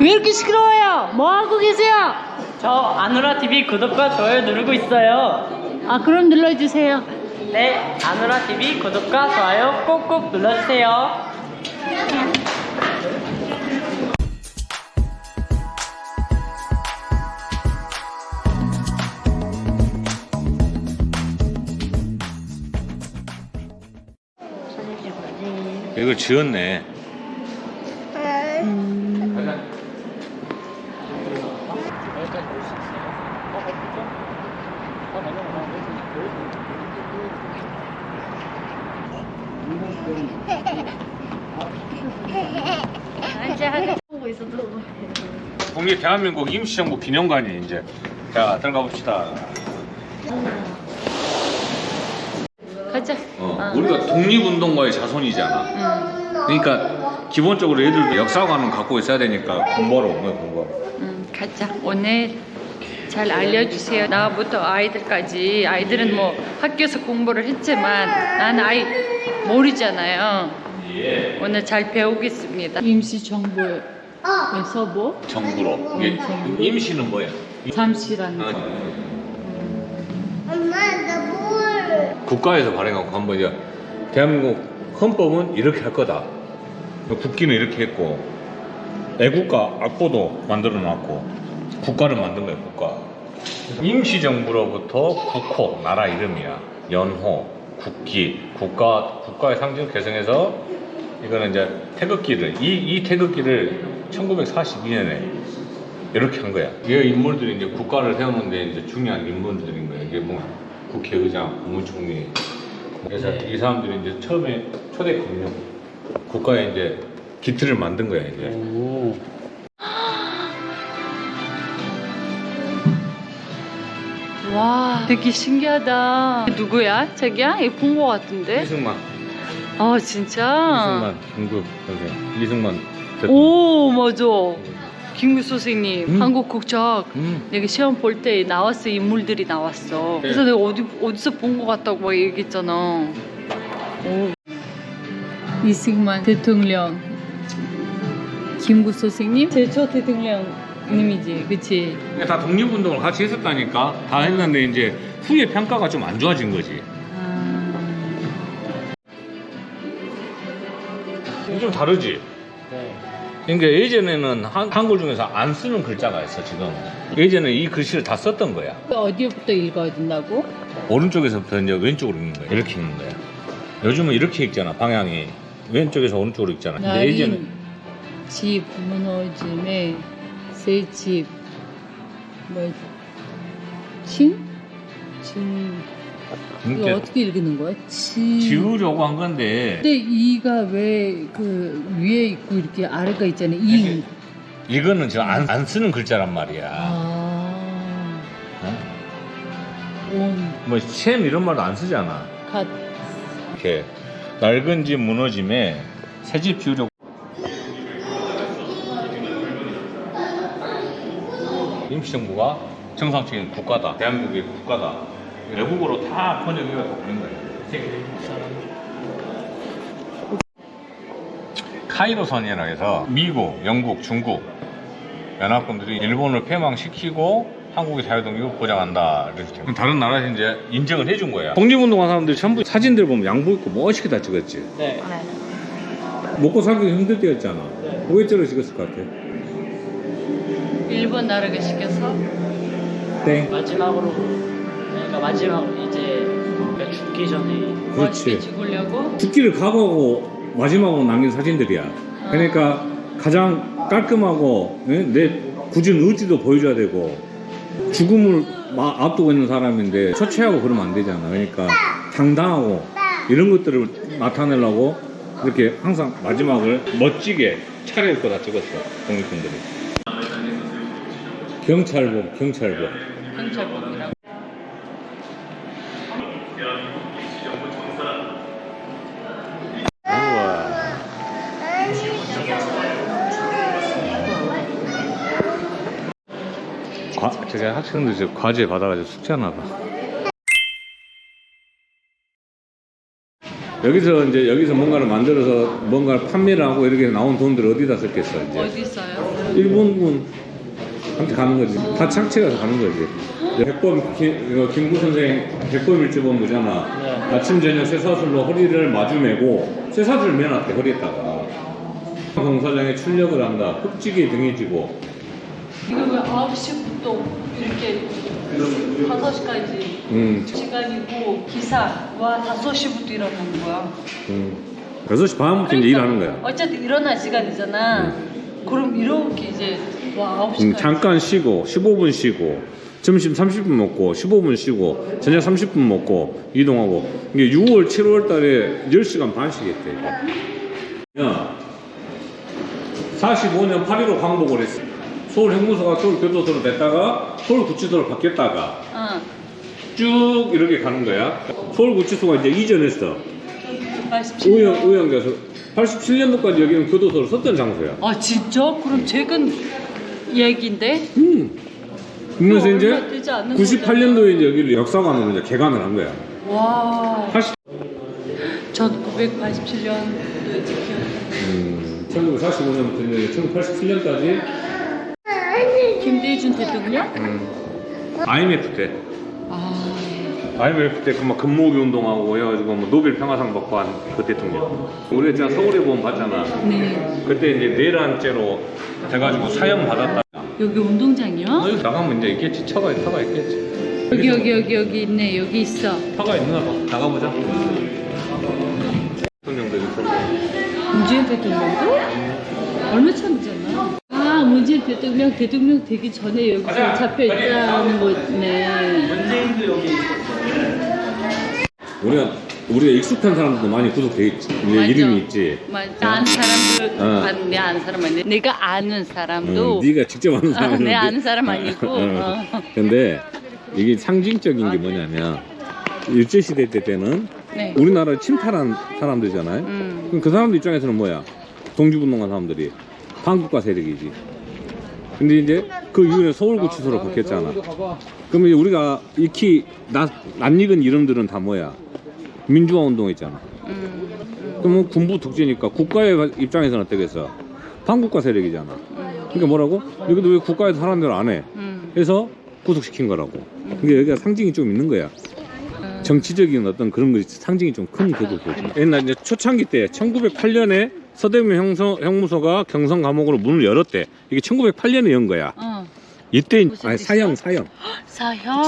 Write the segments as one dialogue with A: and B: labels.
A: 왜 이렇게 시끄러워요? 뭐 하고 계세요?
B: 저 아누라TV 구독과 좋아요 누르고 있어요.
A: 아, 그럼 눌러주세요.
B: 네, 아누라TV 구독과 좋아요 꼭꼭 눌러주세요.
C: 이걸 지었네. 국립 대한민국 임시정부 기념관이 이제. 자, 들어가 봅시다.
A: 가자.
C: 우리가 독립운동가의 자손이잖아. 그러니까 기본적으로 애들도 역사관은 갖고 있어야 되니까 공부하러 온 거야, 공부하러.
A: 가자. 오늘 잘 알려주세요. 나부터 아이들까지. 아이들은 뭐 학교에서 공부를 했지만 나는 아이 모르잖아요. 오늘 잘 배우겠습니다. 임시정부에서 뭐?
C: 정부로. 이게
A: 정부로.
C: 임시는 뭐야?
A: 잠시라는 거.
D: 엄마, 나 물.
C: 국가에서 발행하고 한번 이제 대한민국 헌법은 이렇게 할 거다. 국기는 이렇게 했고 애국가 악보도 만들어 놨고 국가를 만든 거야, 국가. 임시정부로부터 국호, 나라 이름이야. 연호, 국기, 국가의 상징 개성해서 이거는 이제 태극기를 이 태극기를 1942년에 이렇게 한 거야. 이 인물들이 이제 국가를 세우는데 이제 중요한 인물들인 거야. 이게 뭐 국회의장, 국무총리. 그래서 이 사람들이 이제 처음에 초대했거든요. 국가에 이제 기틀을 만든 거야, 이제.
A: 와, 되게 신기하다. 누구야? 자기야? 예쁜 거 같은데?
C: 이승만,
A: 아, 진짜?
C: 중국 선생, 이승만.
A: 오, 맞아. 김구 선생님,
C: 음.
A: 한국 국적. 내가 시험 볼 때 나왔어, 인물들이 나왔어.
C: 네.
A: 그래서 내가 어디서 본 거 같다고 막 얘기했잖아. 오. 이승만 대통령, 김구 선생님, 제초 대통령님이지, 그치?
C: 다 독립운동을 같이 했었다니까. 다 했는데 이제 후에 평가가 좀 안 좋아진 거지. 좀 다르지?
B: 네.
C: 그러니까 예전에는 한글 중에서 안 쓰는 글자가 있어, 지금. 예전에 이 글씨를 다 썼던 거야.
A: 어디부터 읽어야 된다고?
C: 오른쪽에서부터 이제 왼쪽으로 읽는 거야. 이렇게 읽는 거야. 요즘은 이렇게 읽잖아, 방향이. 왼쪽에서 오른쪽으로 읽잖아. 근데 예전에
A: 날인 집 무너짐에 새 집 뭐 친? 이거
C: 이렇게
A: 어떻게 읽는 거야?
C: 지우려고 한 건데
A: 근데 이가 왜 그 위에 있고 이렇게 아래가 있잖아요. 이.
C: 이거는 지금 안 쓰는 글자란 말이야.
A: 아.
C: 어?
A: 온.
C: 뭐 셈 이런 말도 안 쓰잖아.
A: 갓.
C: 이렇게 낡은 집 무너짐에 새 집 지으려고. 임시정부가 정상적인 국가다. 대한민국의 국가다. 외국어로 다 번역해서 그런 거예요. 카이로선이라 해서 미국, 영국, 중국 연합군들이 일본을 패망시키고 한국의 자유독립을 보장한다. 이렇게 다른 나라에서 이제 인정을 해준 거야. 독립운동한 사람들 전부 사진들 보면 양복 입고 멋있게 다 찍었지.
B: 네.
C: 먹고 살기 힘들 때였잖아. 왜 저렇게 찍었을 것 같아?
A: 일본 나라가 시켜서
C: 땡.
B: 마지막으로 그러니까 마지막으로 이제 그러니까 죽기 전에
C: 그렇지.
A: 죽으려고.
C: 죽기를 각오하고 마지막으로 남긴 사진들이야. 그러니까 가장 깔끔하고 내 굳은 의지도 보여줘야 되고 죽음을 앞두고 있는 사람인데 초췌하고 그러면 안 되잖아. 그러니까 당당하고 이런 것들을 나타내려고 이렇게 항상 마지막을 멋지게 차려입고 다 찍었어. 독립군들이. 경찰복.
A: 경찰복이라고.
C: 저게 학생들 이제 과제 받아가지고 숙제하나 봐. 여기서 뭔가를 만들어서 뭔가를 판매를 하고 이렇게 나온 돈들을 어디다 썼겠어 이제.
A: 어디 있어요?
C: 일본군한테 가는 거지. 다 착취가서 가는 거지. 백범 김구 선생 백범일주본부잖아.
B: 네.
C: 아침 저녁 쇠사슬로 허리를 마주매고 쇠사슬 매놨대 허리에다가. 공사장에 출력을 한다. 흑지기 등이 지고.
A: 이거 왜 9시부터 이렇게 5시까지 시간이고 기사와 5시부터 일어나는 거야.
C: 6시 반부터 이제 일하는 거야.
A: 어쨌든 일어날 시간이잖아. 그럼 이렇게 이제 와 9시까지.
C: 잠깐 쉬고 15분 쉬고 점심 30분 먹고 15분 쉬고 저녁 30분 먹고 이동하고 이게 6월 7월 달에 10시간 반씩 했대. 야 45년 8.15 광복을 했어. 서울 행무소가 서울교도소로 됐다가 서울구치소로 바뀌었다가 쭉 이렇게 가는 거야. 서울구치소가 이제 이전했어.
A: 87년.
C: 의형돼서 87년도까지 여기는 교도소로 썼던 장소야.
A: 아 진짜? 그럼 최근 얘기인데?
C: 그러면서
A: 얼마
C: 이제
A: 되지 않는
C: 98년도에 이제 여기를 역사관으로 이제 개관을 한 거야.
A: 와.
C: 80,
A: 1987년도에 지켜.
C: 1945년부터 이제 1987년까지
A: 김대중 대통령?
C: IMF 때.
A: 아.
C: IMF 때 그 막 근무기 운동하고 해가지고 뭐 노벨 평화상 받고 한 그 대통령. 우리 있잖아 서울에 보면 봤잖아.
A: 네.
C: 그때 이제 내란죄로 돼가지고 사형 받았다.
A: 여기 운동장이요?
C: 여기 나가면 이제 있겠지. 터가 있겠지.
A: 여기 있네. 여기 있어.
C: 터가 있나 봐. 나가보자. 대통령들이
A: 문재인 대통령도? 얼마 참이잖아. 아, 문재인 대통령 되기 전에 여기서 잡혀 있다는 거네.
B: 문재인도 여기 있었어요.
C: 우리가 익숙한 사람들도 많이 구속돼 있지. 이름이 있지.
A: 맞아. 아는 사람들, 내 아는 사람 아니. 내가 아는 사람도.
C: 네가 직접 아는 사람은
A: 내 아는 사람 아니고.
C: 근데 이게 상징적인 게 뭐냐면 일제 시대 때는
A: 네.
C: 우리나라를 침탈한 사람들이잖아요. 그럼 그 사람들 입장에서는 뭐야? 독립운동한 사람들이 반국가 세력이지. 근데 이제 그 이후에 서울구치소로 바뀌었잖아. 그러면 이제 우리가 익히 낯익은 이름들은 다 뭐야? 민주화 운동했잖아. 그러면 군부 독재니까 국가의 입장에서는 어떻겠어? 반국가 세력이잖아. 그러니까 뭐라고? 여기도 왜 국가에서 사람들 안 해? 해서 구속시킨 거라고. 그러니까 여기가 상징이 좀 있는 거야. 정치적인 어떤 그런 거 상징이 좀 큰 거죠. 옛날 이제 초창기 때 1908년에 서대문 형무소가 경성 감옥으로 문을 열었대. 이게 1908년에 연 거야. 이때 아니 사형
A: 사형?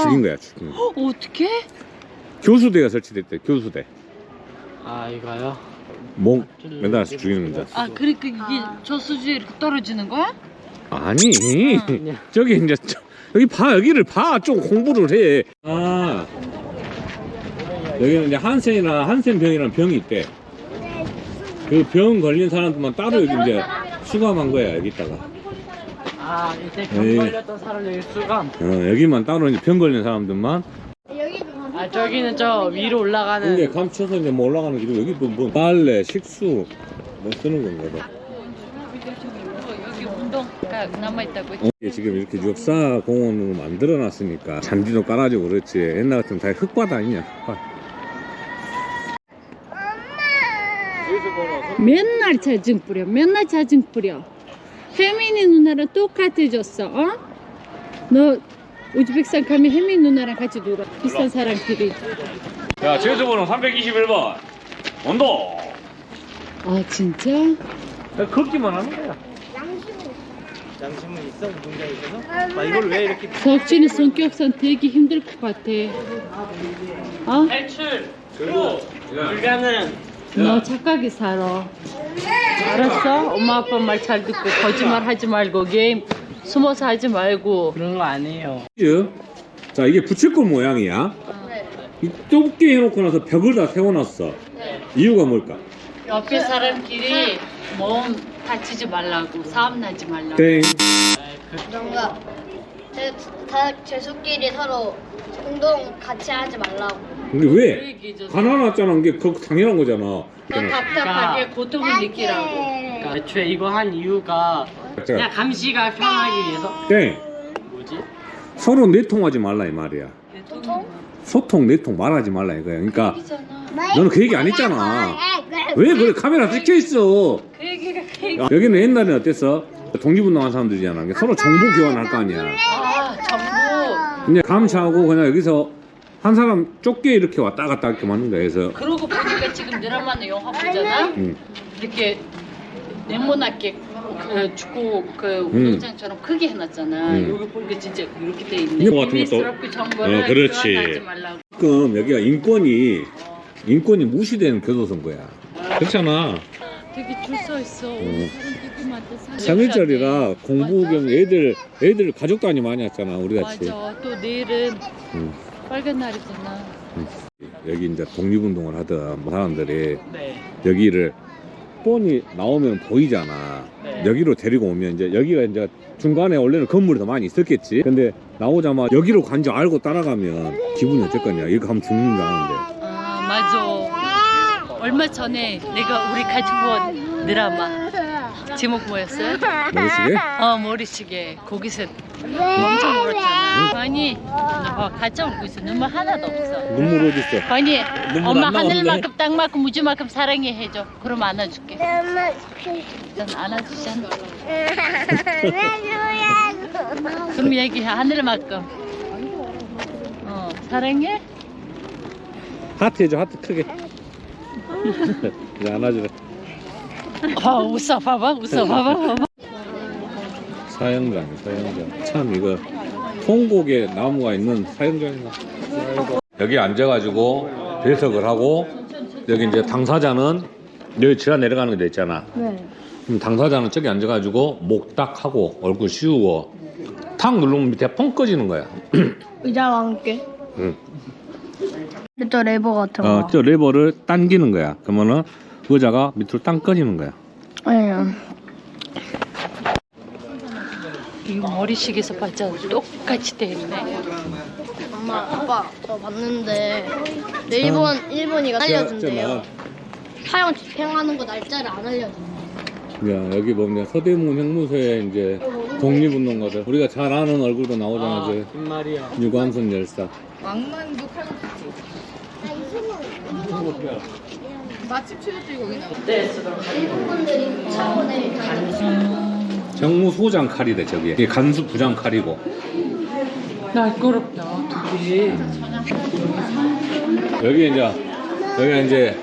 C: 죽인 거야. 죽인 거.
A: 어떻게?
C: 교수대가 설치됐대. 교수대.
B: 아 이거요?
C: 목 매달아서 죽이는 거죠.
A: 아 그러니까 이게 저수지에 이렇게 떨어지는 거야?
C: 아니 저기 이제 여기 봐 여기를 봐 좀 공부를 해. 아 여기는 이제 한센병이라는 병이 있대. 그 병 걸린 사람들만 따로 여기 이제 수감한 거야 여기다가.
B: 아 이제 병 걸렸던 사람 여기 수감.
C: 여기만 따로 이제 병 걸린 사람들만.
B: 아 저기는 저 위로 올라가는.
C: 이게 감춰서 이제 뭐 올라가는 길이고 여기도 뭐 빨래, 식수 뭐 쓰는 건가 봐.
A: 여기 운동가 남아있다고.
C: 이게 지금 이렇게 역사 공원으로 만들어 놨으니까 잔디도 깔아주고 그렇지. 옛날 같으면 다 흙바다 아니냐 흙바다.
A: 맨날 자증 뿌려. 혜민이 누나랑 똑같아졌어. 어? 너 우즈벡산 가면 혜민 누나랑 같이 놀아. 비슷한 사람끼리.
C: 야 제주번호 321번 온도.
A: 아 진짜?
C: 걷기만 하는 거야.
B: 양심은 있어 운동장에 있어서? 아 이걸 왜 이렇게
A: 덕진이 성격상 되게 힘들 것 같아. 어?
B: 탈출 그리고 불가능.
A: 너 착하게 살아. 알았어? 엄마 아빠 말 잘 듣고 거짓말 하지 말고 게임 숨어서 하지 말고.
B: 그런 거 아니에요.
C: 자 이게 부채꼴 모양이야. 이 좁게 해놓고 나서 벽을 다 세워놨어. 이유가 뭘까?
A: 옆에 사람끼리 몸 다치지 말라고, 싸움 나지 말라고.
C: 땡.
D: 뭔가 다 죄수끼리 서로 운동 같이 하지 말라고.
C: 근데 왜? 가난하잖아. 이게 그 당연한 거잖아.
A: 너 답답하게 고통을 느끼라고.
B: 그러니까 애초에 이거 한 이유가 그냥 감시가 편하기 위해서.
C: 땡.
B: 뭐지?
C: 서로 내통하지 말라 이 말이야.
D: 소통?
C: 소통, 내통 말하지 말라 이거야. 그러니까
A: 얘기잖아.
C: 너는 그 얘기 안 했잖아. 왜 그래? 카메라 찍혀 있어.
A: 그 얘기가 그
C: 여기는 옛날에는 어땠어? 독립운동한 사람들이잖아. 그러니까 서로 정보 교환할 거 아니야.
A: 아, 정보.
C: 근데 감시하고 그냥 여기서 한 사람 좁게 이렇게 왔다 갔다 이렇게 맞는 거야. 그래서
A: 그러고 보니까 지금 드라마는 영화 보잖아. 이렇게 네모나게 그 축구 그 운동장처럼 크게 해놨잖아. 여기 보니까 진짜 이렇게 돼 있네.
C: 이거 같은 것도-
A: 비밀스럽게 정보를
C: 그렇지.
A: 교환하지 말라고.
C: 지금 여기가 인권이 무시되는 교도소인 거야. 그렇잖아.
A: 되게 줄 서 있어. 사람 되게 많다.
C: 3일짜리라 공부 겸 애들 가족 단위 많이 왔잖아. 우리 같이.
A: 맞아. 또 내일은 빨간 날이잖아.
C: 여기 이제 독립운동을 하던 사람들이
B: 네.
C: 여기를 뻔히 나오면 보이잖아.
B: 네.
C: 여기로 데리고 오면 이제 여기가 이제 중간에 원래는 건물이 더 많이 있었겠지. 근데 나오자마자 여기로 간지 알고 따라가면 기분이 어떨 거냐. 이렇게 하면 죽는 줄 아는데.
A: 아, 맞아. 얼마 전에 내가 우리 같이 본 드라마 제목 뭐였어요?
C: 모르시게?
A: 머리시계. 거기서 엄청 울었잖아. 아니, 너 가짜 울고 있어. 눈물 하나도 없어.
C: 눈물 어딨어?
A: 아니,
C: 눈물
A: 엄마
C: 안 나오는데?
A: 하늘만큼 땅만큼 우주만큼 사랑해 해줘. 그럼 안아줄게. 일단 안아주잖아. 그럼 얘기해. 하늘만큼. 사랑해?
C: 하트 해줘. 하트 크게. 이제 안아주래.
A: 웃어 봐봐. 웃어 봐봐.
C: 사형장. 참 이거 통곡에 나무가 있는 사형장이다. 여기 앉아가지고 배석을 하고 여기 이제 당사자는 여기 지하 내려가는 데 있잖아.
D: 네.
C: 그럼 당사자는 저기 앉아가지고 목 딱 하고 얼굴 씌우고 탁 누르면 밑에 펑 꺼지는 거야.
D: 의자와 함께.
C: 응.
D: 저 레버 같은 거.
C: 저 레버를 당기는 거야. 그러면은 의자가 밑으로 땅 꺼지는 거야.
D: 아니요.
A: 이거 머리식에서 봤자 똑같이 돼 있네.
D: 엄마, 아빠, 저 봤는데 일본이가
C: 저
D: 알려준대요. 사형 집행하는 거 날짜를 안 알려준대.
C: 야, 여기 보면 서대문 형무소에 이제 독립운동가들 우리가 잘 아는 얼굴도 나오잖아. 이제
B: 빈말이야.
C: 유관순 열사.
E: 왕만두 칼국수. 맛집 최저점이 거기 나와.
B: 그때 쓰던
D: 일본분들이 차원에
C: 정무소장 칼이래 저기. 이게 간수 부장 칼이고.
A: 날카롭다. 둘이.
C: 여기가 이제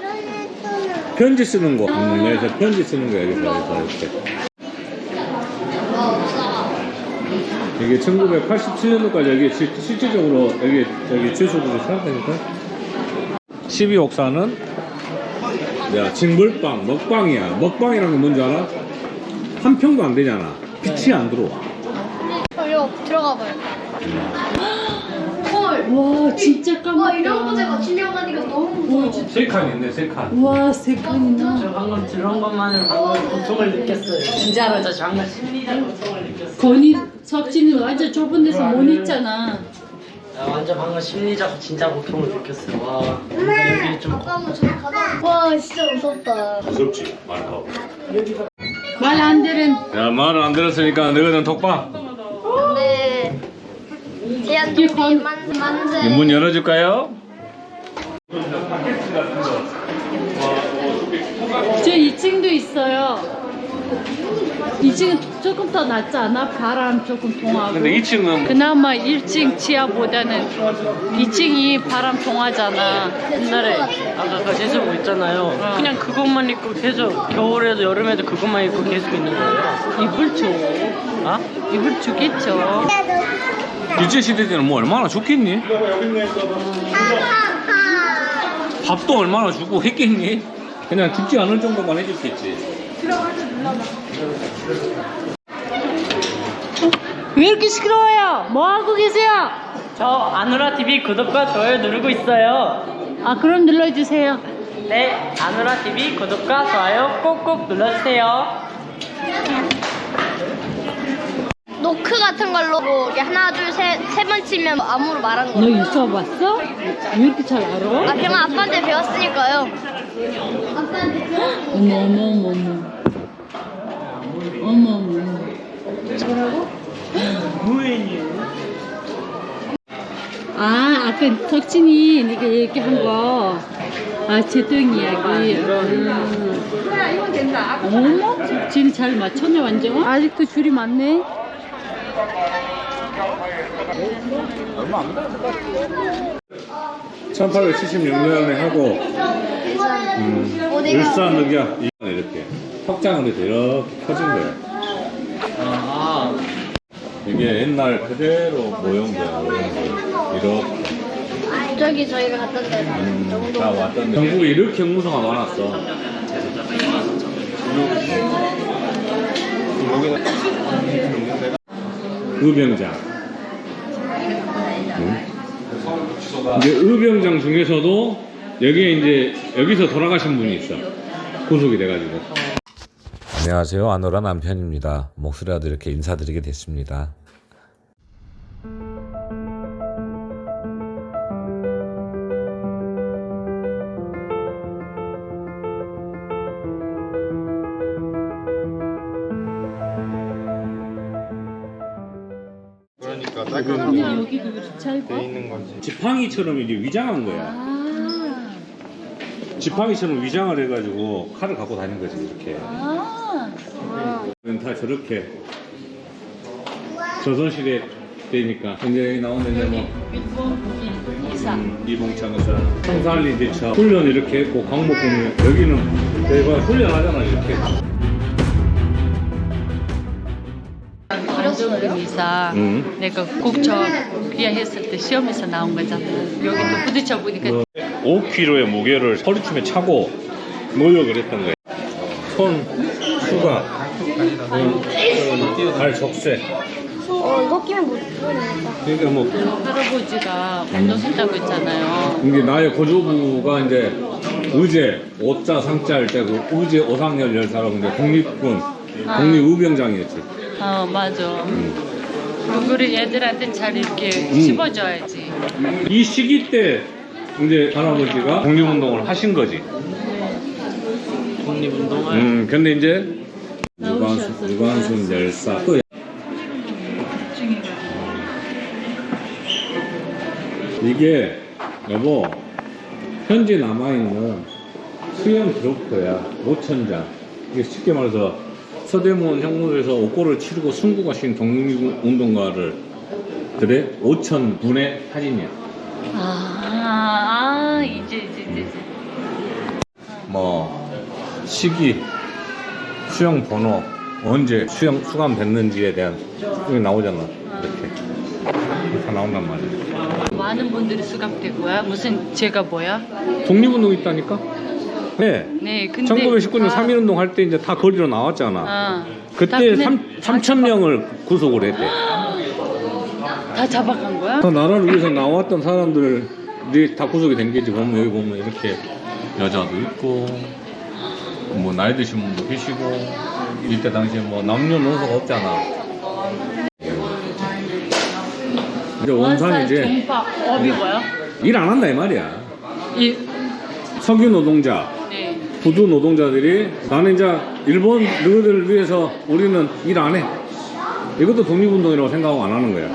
C: 편지 쓰는 곳. 여기서 편지 쓰는 거야. 여기서 이렇게. 이게 1987년도까지 여기 실질적으로 여기 주소들이 살았다니까. 12호사는 야 징벌빵 먹방이야. 먹방이라는 건 뭔지 알아? 한 평도 안 되잖아. 빛이 안 들어와.
D: 이거 들어가 봐요.
A: 와, 진짜 까맣다.
D: 이런 곳에 맞추려고 하니까 너무 무서워.
C: 세 칸 있네, 세 칸.
A: 와, 세 칸이나.
B: 저 방금 들은 것만으로 방금 고통을 느꼈어요. 진짜로 저 정말 심리적 고통을 느꼈어요.
A: 건이 석진이 완전 좁은 데서 못 있잖아.
B: 나 완전 방금 심리적 진짜 고통을 느꼈어요. 와. 근데 여기 좀
D: 아빠 한번 저기 가봐. 와, 진짜 무섭다.
C: 무섭지, 말하고.
A: 말 안 들은.
C: 야, 말을 안 들었으니까 너희는 독방.
D: 근데 제한
A: 이게
D: 동기 만세.
C: 문 열어줄까요?
A: 저 2층도 있어요. 2층은 조금 더 낫지 않아? 바람 조금 통하고.
C: 근데 2층은
A: 그나마 1층 지하보다는 2층이 바람 통하잖아.
B: 옛날에 아까 그 제주도 있잖아요. 그냥 그것만 입고 계속 겨울에도 여름에도 그것만 입고 계속 있는 거예요.
A: 이불 줘.
B: 아?
A: 이불 주겠죠.
C: 일제시대 때는 뭐 얼마나 좋겠니? 밥도 얼마나 주고 했겠니? 그냥 죽지 않을 정도만 해줬겠지.
A: 왜 이렇게 시끄러워요? 뭐 하고 계세요?
B: 저 아누라 TV 구독과 좋아요 누르고 있어요.
A: 아, 그럼 눌러주세요.
B: 네, 아누라 TV 구독과 좋아요 꼭꼭 눌러주세요.
D: 노크 같은 걸로 뭐 이렇게 하나 둘 세 번 치면 암으로 말하는
A: 너
D: 거.
A: 있어 봤어? 왜 이렇게 잘 알아?
D: 아, 그냥 아빠한테 배웠으니까요. 아빠한테 배웠으니까.
A: 어머. 아, 아까 석진이 네가 얘기한 거. 아, 제동 이야기. 어머, 줄 잘 맞췄네, 완전. 아직도 줄이 많네.
C: 1876년에 하고 울산늑약 이렇게 확장을 해서 이렇게 펴진 거예요.
B: 아,
C: 이게 옛날 그대로 모형이야. 이렇게
D: 저기 저희가 갔던 데가
C: 다 왔던 전국에 이렇게 문서가 많았어. 의병장. 이제 의병장 중에서도 여기에 이제 여기서 돌아가신 분이 있어. 구속이 돼가지고. 안녕하세요. 아노라 남편입니다. 목소리라도 이렇게 인사드리게 됐습니다.
F: 그러니까
A: 근데
F: 따뜻한
A: 여기도 왜 이렇게 짧아?
F: 돼 있는 거지.
C: 지팡이처럼 이제 위장한 거야.
A: 아,
C: 지팡이처럼 위장을 해가지고 칼을 갖고 다닌 거지 이렇게.
A: 아.
C: 다 저렇게 조선시대 때니까 이제 여기 나오는 이제 뭐
A: 이사.
C: 이봉창 의사, 청산리 대처 훈련 이렇게 했고 광목 보면 여기는 내가 훈련하잖아 이렇게.
A: 안정근 이사. 내가 국적 귀화했을 때 시험에서 나온 거잖아. 여기도 부딪혀 보니까
C: 5kg의 무게를 허리춤에 차고 노력을 했던 거예요. 손 수가, 발 적세.
D: 이거 끼면 못 보내겠다.
C: 그러니까 뭐
A: 할아버지가 운동했다고 했잖아요.
C: 이게 나의 고조부가 이제 의제 5자 상자일 때고 의제 오상열 열사라고 이제 독립군 독립의병장이었지.
A: 맞아. 그거를 애들한테 잘 이렇게 씹어줘야지.
C: 이 시기 때 이제 할아버지가 독립운동을 하신 거지.
B: 독립운동을.
C: 근데 이제 유관순 열사 또 이게 여보 현재 남아있는 수염 기록표야. 5,000장. 이게 쉽게 말해서 서대문 형무소에서 옥고를 치르고 순국하신 독립운동가들의 5,000분의 사진이야.
A: 이제.
C: 뭐 시기, 수용 번호, 언제 수용 수감됐는지에 대한 여기 나오잖아. 이렇게 다 나온단 말이야.
A: 많은 분들이 수감된 거야? 무슨 죄가 뭐야?
C: 독립운동 있다니까? 네.
A: 네, 근데
C: 1919년 3.1운동 할 때 이제 다 거리로 나왔잖아. 그때 3,000명을 구속을 했대.
A: 다 잡아간 거야?
C: 그 나라를 위해서 나왔던 사람들이 다 구속이 된 게지. 보면 여기 보면 이렇게 여자도 있고 뭐 나이 드신 분도 계시고 이때 당시에 뭐 남녀노소가 없잖아. 이제 원산이 이제
A: 종파 업이 뭐야?
C: 일 안 한다 이 말이야.
A: 이
C: 석유 노동자,
A: 네.
C: 부두 노동자들이 나는 이제 일본 너희들을 위해서 우리는 일 안 해. 이것도 독립운동이라고 생각하고 안 하는 거야.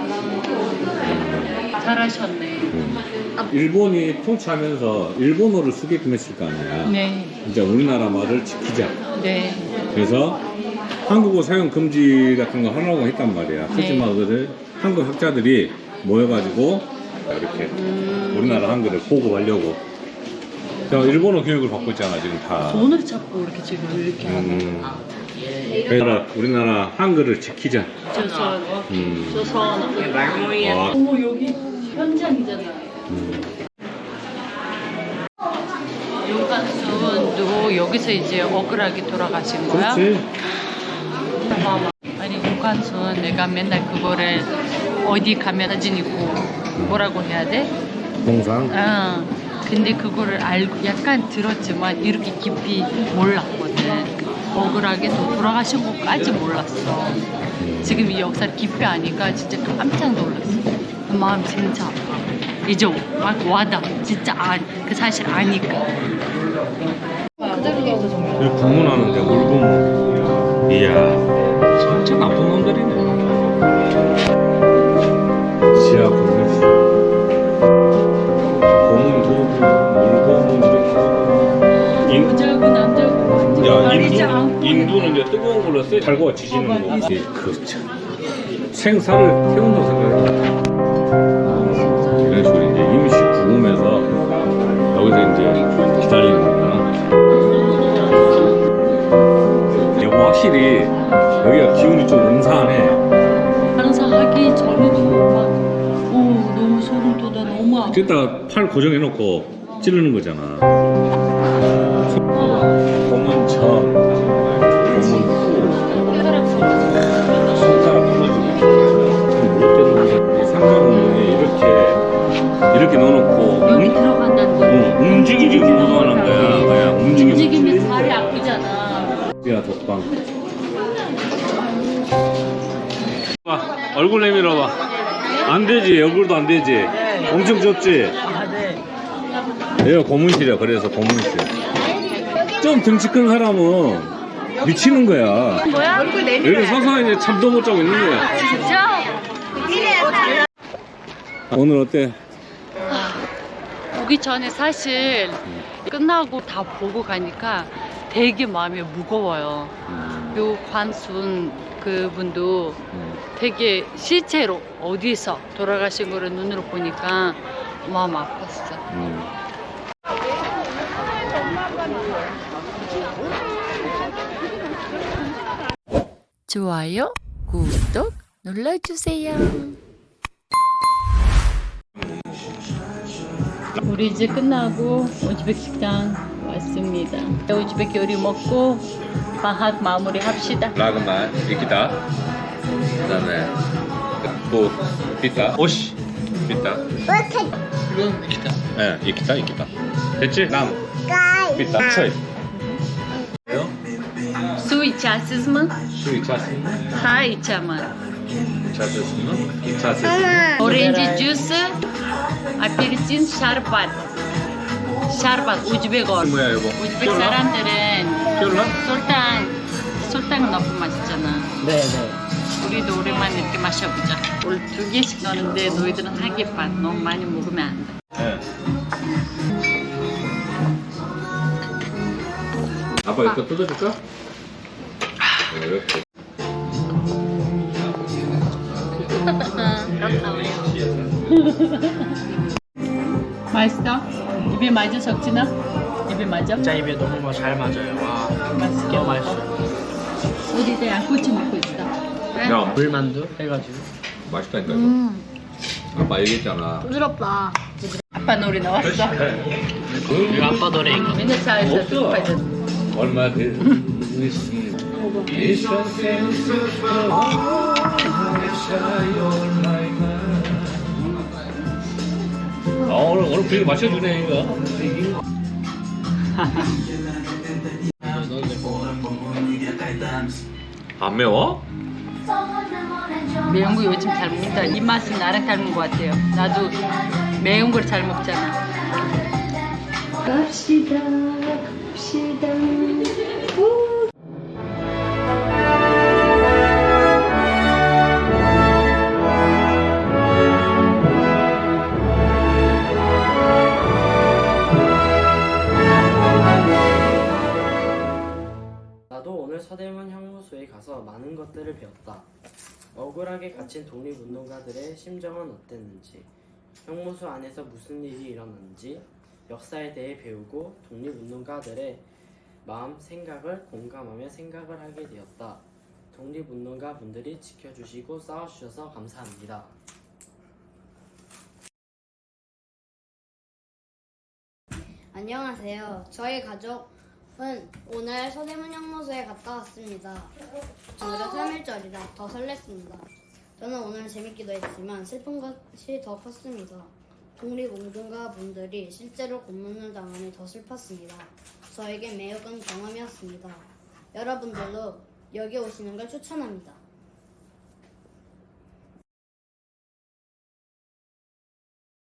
A: 잘하셨네.
C: 일본이 통치하면서 일본어를 쓰게끔 했을 거 아니야.
A: 네.
C: 이제 우리나라 말을 지키자.
A: 네.
C: 그래서 한국어 사용 금지 같은 거 하려고 했단 말이야.
A: 네.
C: 하지만 그들 한국 학자들이 모여가지고 이렇게 우리나라 한글을 보고하려고. 일본어 교육을 받고 있잖아 지금 다.
A: 돈을 찾고 이렇게 지금 이렇게 하는.
C: 그래서 우리나라 한글을 지키자.
A: 조선.
C: 음.
A: 조선.
C: 아,
A: 어머 여기 현장이잖아. 유관순도 여기서 이제 억울하게 돌아가신 거야?
C: 그렇지.
A: 아니 유관순 내가 맨날 그거를 어디 가면 사진 있고 뭐라고 해야 돼?
C: 동상.
A: 근데 그거를 알고 약간 들었지만 이렇게 깊이 몰랐거든. 억울하게 또 돌아가신 것까지 몰랐어. 지금 이 역사를 깊이 아니까 진짜 깜짝 놀랐어. 마음 진짜 아파. 이제 막 와닿아. 진짜 그 사실 아니까.
C: 여기 방문하는데 울고 이야 진짜 나쁜 놈들이네. 지하 건물지 고문 도구 물고문 이렇게 봤어요? 달고 지지는 거. 예, 그렇죠. 생사를 태운다고 생각해요. 이런 식으로 이제 임시 구금해서 여기서 이제 기다리는 거구나. 이게 확실히 여기가 기운이 좀 음산해.
A: 항상하기 전에도 막, 너무 소름 돋아, 너무 아파.
C: 그랬다가 팔 고정해놓고 찌르는 거잖아. 검은 전, 검은 후, 손가락 풀어주고. 못 되는 게 상관 운동에 이렇게 넣어놓고
A: 여기 들어간다는 거.
C: 움직이지 못하는 거야. 그냥
A: 움직이면 살이 아프잖아.
C: 야 독방. 봐, 얼굴 내밀어봐. 안 되지, 얼굴도 안 되지. 엄청 좁지.
B: 아, 네.
C: 여기가 고문실이야. 그래서 고문실. 좀 등치 큰 사람은 미치는 거야.
A: 뭐야? 얼굴
C: 여기 서서 이제 잠도 못 자고 있는 거야.
A: 진짜?
C: 오늘 어때?
A: 오기 전에 사실 끝나고 다 보고 가니까 되게 마음이 무거워요. 요 관순 그분도 되게 실제로 어디서 돌아가신 거를 눈으로 보니까 마음 아팠어. 좋아요, 구독 눌러주세요. 우리 이제 끝나고 우즈벡 식당 왔습니다. 우즈벡 요리 먹고 방학 마무리 합시다.
C: 라그만 이기다. 그다음에 또 피타. 오시 피타. 이건 이기다. 네, 이기다. 됐지? 남. 피타. 쳐이.
A: Su içersiniz mi?
C: 수 이차스.
A: Ha içemem.
C: 이차스는 이차스.
A: Orange juice, apelsin, şarbat. Şarbat, Uzbek ol.
C: 뭐야 이거?
A: 우즈벡 사람들은
C: 쫄라?
A: 설탕 넣고 마시잖아.
B: 네.
A: 우리도 오랜만에 이렇게 마셔보자. 오늘 2개씩 넣는데 너희들은 1개 반. 너무 많이 먹으면 안 돼.
C: 네. 아빠 이거 뜯어줄까? 네, 이렇게.
A: 맛있어? 입에 맞아, 석진아? 입에 맞아?
B: 진짜 입에 너무 잘 맞아요. 와,
A: 맛있게.
B: 너무 맛있어.
A: 우리 이제 양꼬치 먹고 있어.
C: 야,
B: 물만두 해가지고.
C: 맛있다니까 이거. 아빠 얘기했잖아.
D: 부드럽다.
A: 아빠 놀이 나왔어.
B: 이거 아빠 노래 이거.
A: 맨날 차에서
C: 없어.
A: 듣고 빠져.
C: 얼마든 오늘 분위기 맞춰주네 이거. 안 매워?
A: 매운 거 요즘 잘 먹는다. 이 맛은 나랑 닮은 것 같아요. 나도 매운 걸 잘 먹잖아. 갑시다.
F: 나도 오늘 서대문 형무소에 가서 많은 것들을 배웠다. 억울하게 갇힌 독립운동가들의 심정은 어땠는지, 형무소 안에서 무슨 일이 일어났는지 역사에 대해 배우고 독립운동가들의 마음, 생각을 공감하며 생각을 하게 되었다. 독립운동가 분들이 지켜주시고 싸워주셔서 감사합니다.
D: 안녕하세요. 저희 가족은 오늘 서대문 형무소에 갔다 왔습니다. 오늘은 3일절이라 더 설렜습니다. 저는 오늘 재밌기도 했지만 슬픈 것이 더 컸습니다. 독립운동가 분들이 실제로 고문을 당하니 더 슬펐습니다. 저에게 매우 큰 경험이었습니다. 여러분들도 여기 오시는 걸 추천합니다.